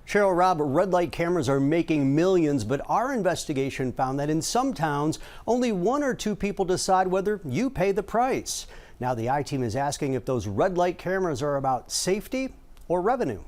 Cheryl, Rob, red light cameras are making millions, but our investigation found that in some towns, only one or two people decide whether you pay the price. Now the I-Team is asking if those red light cameras are about safety or revenue.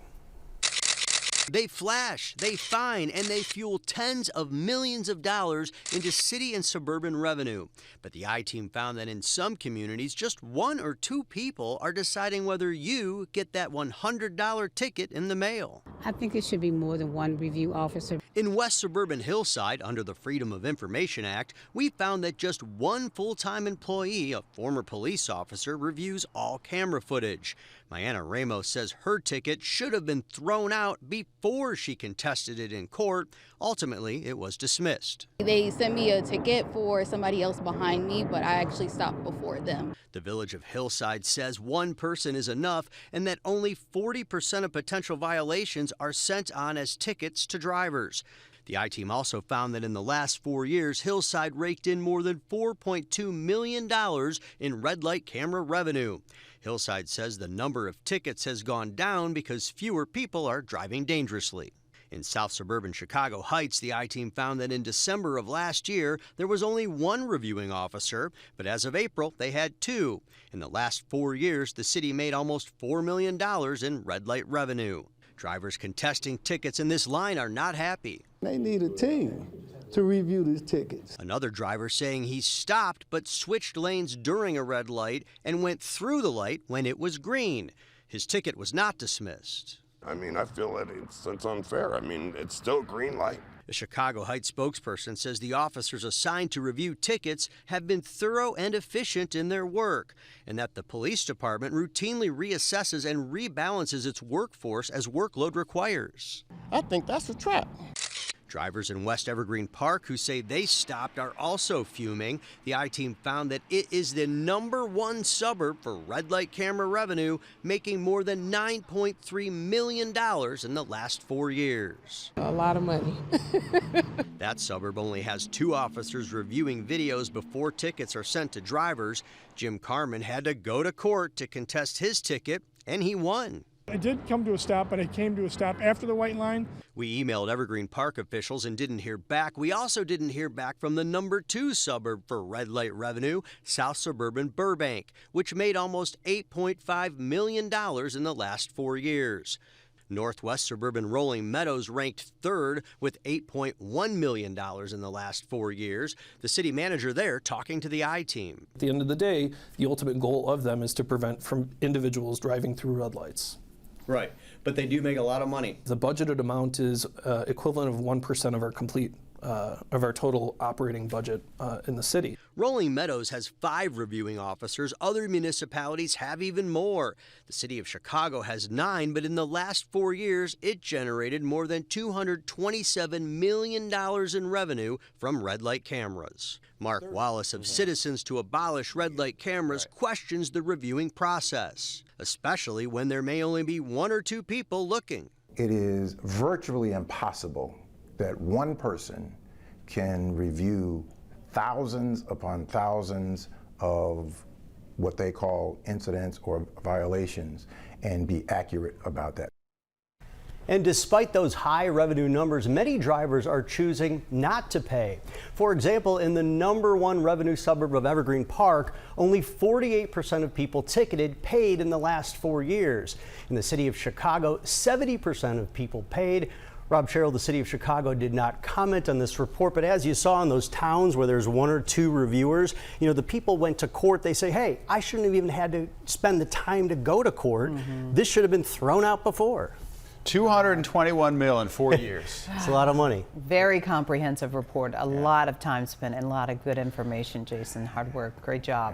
They flash, they fine, and they fuel tens of millions of dollars into city and suburban revenue. But the I-Team found that in some communities, just one or two people are deciding whether you get that $100 ticket in the mail. I think it should be more than one review officer. In West Suburban Hillside, under the Freedom of Information Act, we found that just one full-time employee, a former police officer, reviews all camera footage. Mayanna Ramos says her ticket should have been thrown out before she contested it in court. Ultimately, it was dismissed. They sent me a ticket for somebody else behind me, but I actually stopped before them. The Village of Hillside says one person is enough and that only 40% of potential violations are sent on as tickets to drivers. The I-Team also found that in the last 4 years, Hillside raked in more than $4.2 million in red light camera revenue. Hillside says the number of tickets has gone down because fewer people are driving dangerously. In South Suburban Chicago Heights, the I-Team found that in December of last year, there was only one reviewing officer, but as of April, they had two. In the last 4 years, the city made almost $4 million in red light revenue. Drivers contesting tickets in this line are not happy. They need a team to review these tickets. Another driver saying he stopped but switched lanes during a red light and went through the light when it was green. His ticket was not dismissed. I mean, I feel that it's unfair. I mean, it's still green light. The Chicago Heights spokesperson says the officers assigned to review tickets have been thorough and efficient in their work, and that the police department routinely reassesses and rebalances its workforce as workload requires. I think that's a trap. Drivers in West Evergreen Park who say they stopped are also fuming. The I-Team found that it is the #1 suburb for red light camera revenue, making more than $9.3 million in the last 4 years. A lot of money. That suburb only has 2 officers reviewing videos before tickets are sent to drivers. Jim Carmen had to go to court to contest his ticket, and he won. I did come to a stop, but I came to a stop after the white line. We emailed Evergreen Park officials and didn't hear back. We also didn't hear back from the #2 suburb for red light revenue, South Suburban Burbank, which made almost $8.5 million in the last 4 years. Northwest Suburban Rolling Meadows ranked 3rd with $8.1 million in the last 4 years. The city manager there talking to the I-Team. At the end of the day, the ultimate goal of them is to prevent from individuals driving through red lights. Right, but they do make a lot of money. The budgeted amount is equivalent of 1% of our total operating budget in the city. Rolling Meadows has 5 reviewing officers. Other municipalities have even more. The city of Chicago has 9, but in the last 4 years, it generated more than $227 million in revenue from red light cameras. Mark Wallace of Citizens to Abolish Red Light Cameras questions the reviewing process, especially when there may only be 1 or 2 people looking. It is virtually impossible that one person can review thousands upon thousands of what they call incidents or violations and be accurate about that. And despite those high revenue numbers, many drivers are choosing not to pay. For example, in the #1 revenue suburb of Evergreen Park, only 48% of people ticketed paid in the last 4 years. In the city of Chicago, 70% of people paid. Rob, Cheryl, the city of Chicago did not comment on this report, but as you saw in those towns where there's 1 or 2 reviewers, you know, the people went to court. They say, hey, I shouldn't have even had to spend the time to go to court. This should have been thrown out before. $221 million in 4 years. It's a lot of money. Very comprehensive report. A lot of time spent and a lot of good information, Jason. Hard work. Great job.